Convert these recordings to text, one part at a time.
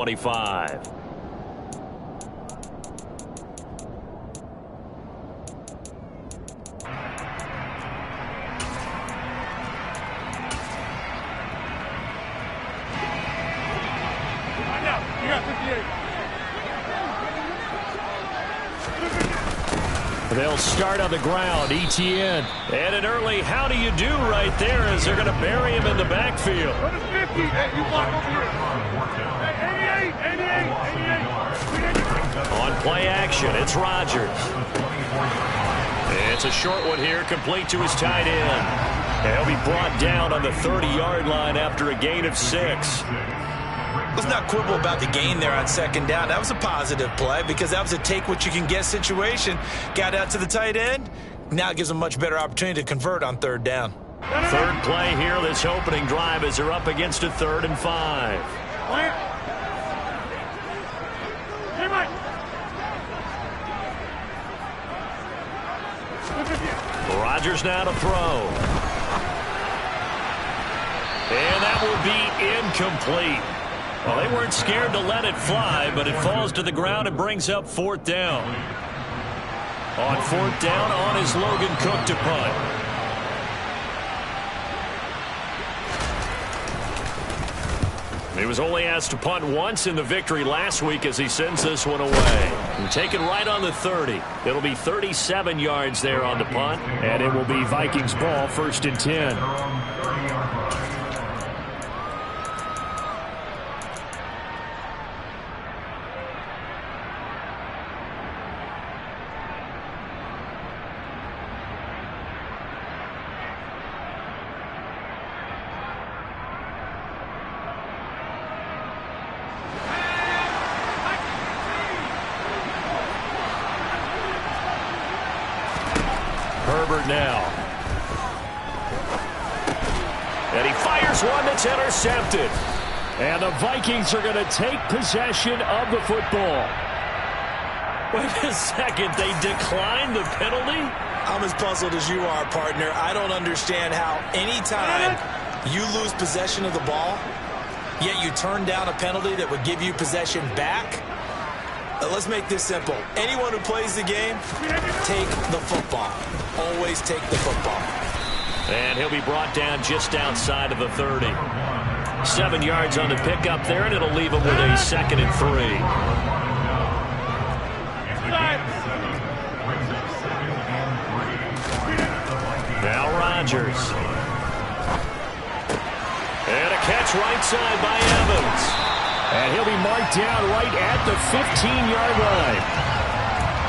25. They'll start on the ground. ETN. And an early how do you do right there as they're going to bury him in the backfield. On play action, it's Rodgers. It's a short one here, complete to his tight end. And he'll be brought down on the 30-yard line after a gain of 6. Let's not quibble about the gain there on second down. That was a positive play because that was a take-what-you-can-get situation. Got out to the tight end. Now it gives them a much better opportunity to convert on third down. Third play here, this opening drive as they're up against a 3rd and 5. Rodgers now to throw. And that will be incomplete. Well, they weren't scared to let it fly, but it falls to the ground and brings up 4th down. On 4th down, on is Logan Cook to punt. He was only asked to punt once in the victory last week as he sends this one away. And taken right on the 30. It'll be 37 yards there on the punt, and it will be Vikings ball, 1st and 10. Herbert now. And he fires one that's intercepted. And the Vikings are going to take possession of the football. Wait a second, they declined the penalty? I'm as puzzled as you are, partner. I don't understand how anytime you lose possession of the ball, yet you turn down a penalty that would give you possession back. Let's make this simple. Anyone who plays the game, take the football. Always take the football. And he'll be brought down just outside of the 30. 7 yards on the pickup there, and it'll leave him with a 2nd and 3. Now Rodgers. And a catch right side by Evans. And he'll be marked down right at the 15-yard line.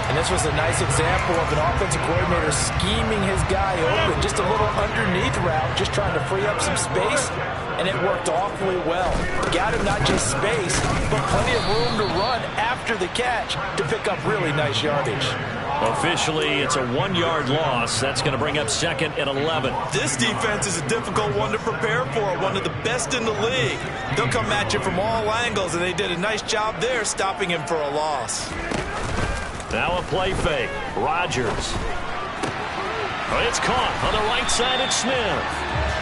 And this was a nice example of an offensive coordinator scheming his guy open. Just a little underneath route, just trying to free up some space. And it worked awfully well. Got him not just space, but plenty of room to run after the catch to pick up really nice yardage. Officially, it's a 1-yard loss. That's going to bring up 2nd and 11. This defense is a difficult one to prepare for, one of the best in the league. They'll come at you from all angles, and they did a nice job there stopping him for a loss. Now a play fake. Rodgers. It's caught on the right side of Smith.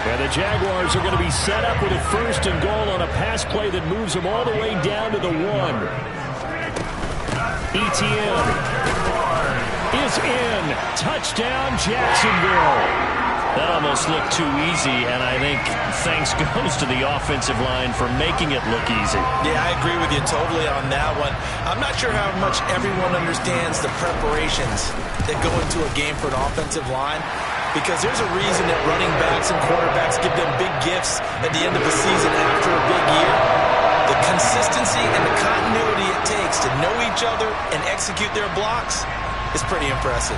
And the Jaguars are going to be set up with a 1st and goal on a pass play that moves them all the way down to the 1. ETN is in. Touchdown, Jacksonville. That almost looked too easy, and I think thanks goes to the offensive line for making it look easy. Yeah, I agree with you totally on that one. I'm not sure how much everyone understands the preparations that go into a game for an offensive line, because there's a reason that running backs and quarterbacks give them big gifts at the end of the season after a big year. The consistency and the continuity it takes to know each other and execute their blocks is pretty impressive.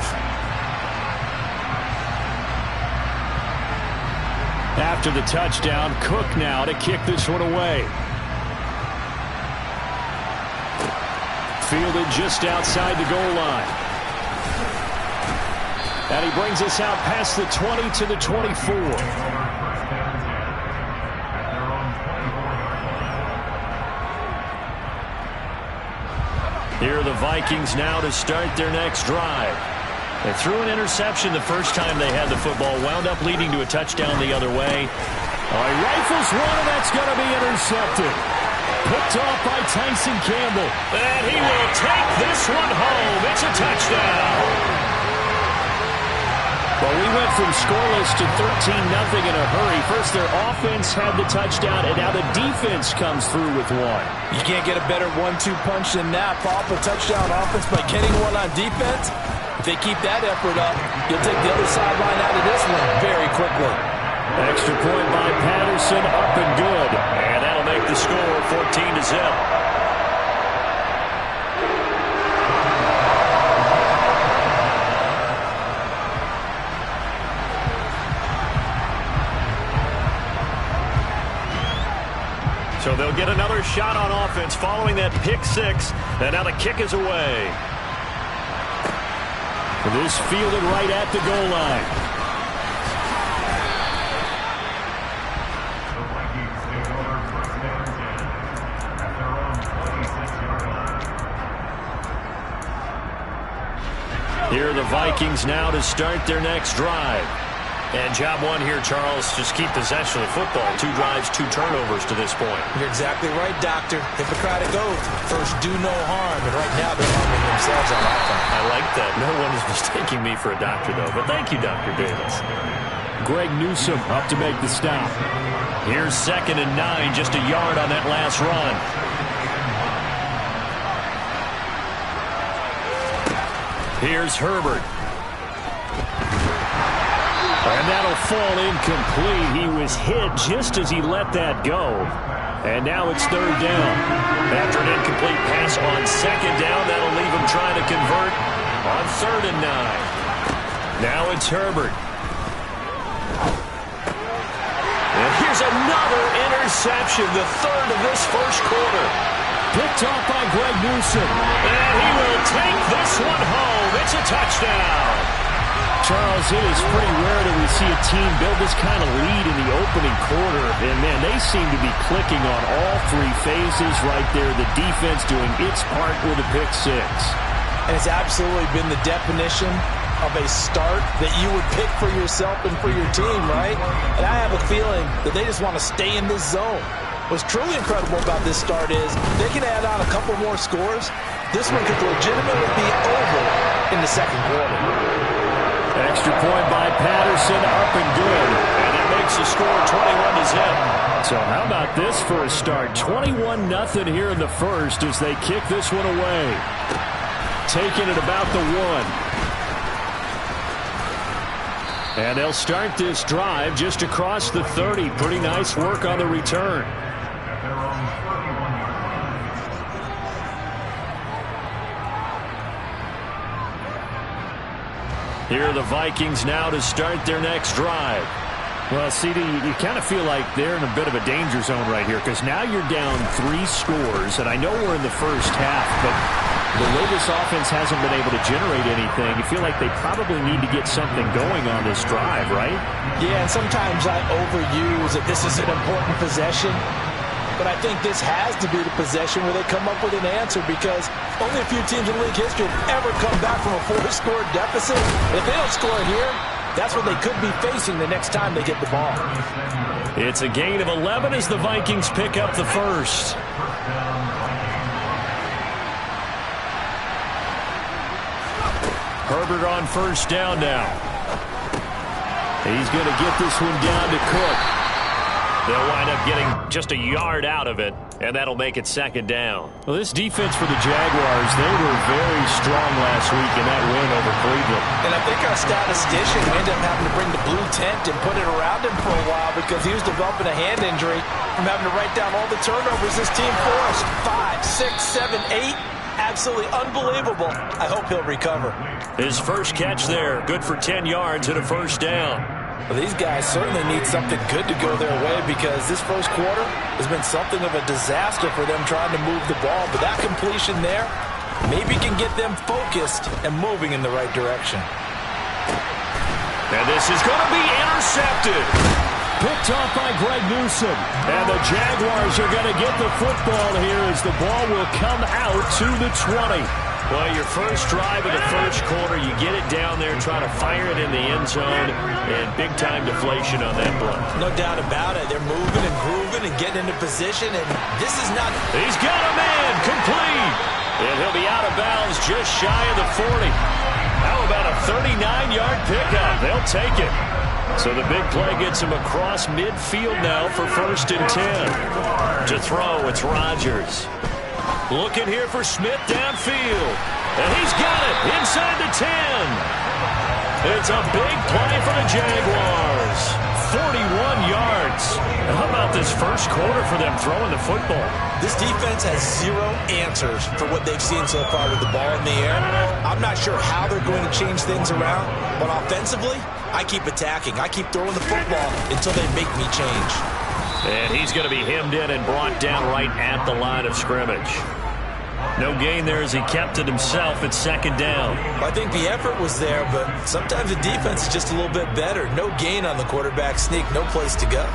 After the touchdown, Cook now to kick this one away. Fielded just outside the goal line. And he brings us out past the 20 to the 24. Here are the Vikings now to start their next drive. They threw an interception the first time they had the football, wound up leading to a touchdown the other way. He rifles one, and that's going to be intercepted. Picked off by Tyson Campbell. And he will take this one home. It's a touchdown. Well, we went from scoreless to 13-0 in a hurry. First, their offense had the touchdown, and now the defense comes through with one. You can't get a better 1-2 punch than that. Pop a touchdown offense by getting one on defense. If they keep that effort up, you'll take the other sideline out of this one very quickly. Extra point by Patterson, up and good. And that'll make the score 14-0. So they'll get another shot on offense following that pick six. And now the kick is away. This fielded right at the goal line. Here are the Vikings now to start their next drive. And job one here, Charles, just keep possession of the football. 2 drives, 2 turnovers to this point. You're exactly right, Doctor. Hippocratic oath. First, do no harm. And right now, they're harming themselves on offense. I like that. No one is mistaking me for a doctor, though. But thank you, Dr. Davis. Greg Newsome up to make the stop. Here's 2nd and 9, just a yard on that last run. Here's Herbert. And that'll fall incomplete. He was hit just as he let that go. And now it's 3rd down. After an incomplete pass on 2nd down, that'll leave him trying to convert on 3rd and 9. Now it's Herbert. And here's another interception, the 3rd of this first quarter. Picked off by Greg Newsome. And he will take this one home. It's a touchdown. Charles, it is pretty rare that we see a team build this kind of lead in the opening quarter. And, man, they seem to be clicking on all 3 phases right there. The defense doing its part with a pick six. And it's absolutely been the definition of a start that you would pick for yourself and for your team, right? And I have a feeling that they just want to stay in this zone. What's truly incredible about this start is they can add on a couple more scores. This one could legitimately be over in the 2nd quarter. Extra point by Patterson, up and good. And it makes the score 21-0. So how about this for a start? 21-0 here in the first as they kick this one away. Taking it about the 1. And they'll start this drive just across the 30. Pretty nice work on the return. Here are the Vikings now to start their next drive. Well, CD, you kind of feel like they're in a bit of a danger zone right here because now you're down 3 scores, and I know we're in the first half, but the way this offense hasn't been able to generate anything, you feel like they probably need to get something going on this drive, right? Yeah, and sometimes I overuse that this is an important possession. But I think this has to be the possession where they come up with an answer because only a few teams in league history have ever come back from a 4-score deficit. If they don't score here, that's what they could be facing the next time they get the ball. It's a gain of 11 as the Vikings pick up the first. Herbert on 1st down now. He's going to get this one down to Cook. They'll wind up getting just a yard out of it, and that'll make it 2nd down. Well, this defense for the Jaguars, they were very strong last week in that win over Cleveland. And I think our statistician ended up having to bring the blue tent and put it around him for a while because he was developing a hand injury from having to write down all the turnovers this team forced. 5, 6, 7, 8. Absolutely unbelievable. I hope he'll recover. His first catch there, good for 10 yards and a 1st down. Well, these guys certainly need something good to go their way because this first quarter has been something of a disaster for them trying to move the ball. But that completion there maybe can get them focused and moving in the right direction. And this is going to be intercepted. Picked off by Greg Newsome. And the Jaguars are going to get the football here as the ball will come out to the 20. Well, your first drive of the first quarter, you get it down there, try to fire it in the end zone, and big-time deflation on that play. No doubt about it. They're moving and grooving and getting into position, and this is not... He's got a man, complete. And he'll be out of bounds just shy of the 40. How about a 39-yard pickup? They'll take it. So the big play gets him across midfield now for 1st and 10. To throw, it's Rodgers. Looking here for Smith downfield. And he's got it inside the 10. It's a big play for the Jaguars. 41 yards. How about this first quarter for them throwing the football? This defense has zero answers for what they've seen so far with the ball in the air. I'm not sure how they're going to change things around, but offensively, I keep attacking. I keep throwing the football until they make me change. And he's going to be hemmed in and brought down right at the line of scrimmage. No gain there as he kept it himself at 2nd down. I think the effort was there, but sometimes the defense is just a little bit better. No gain on the quarterback sneak, no place to go.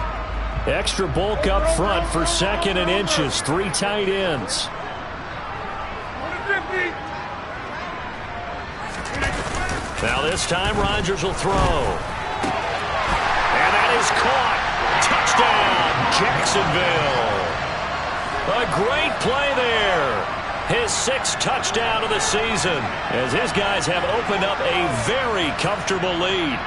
Extra bulk up front for 2nd and inches. 3 tight ends. Now this time Rodgers will throw. And that is caught. Touchdown, Jacksonville. A great play there. His 6th touchdown of the season as his guys have opened up a very comfortable lead.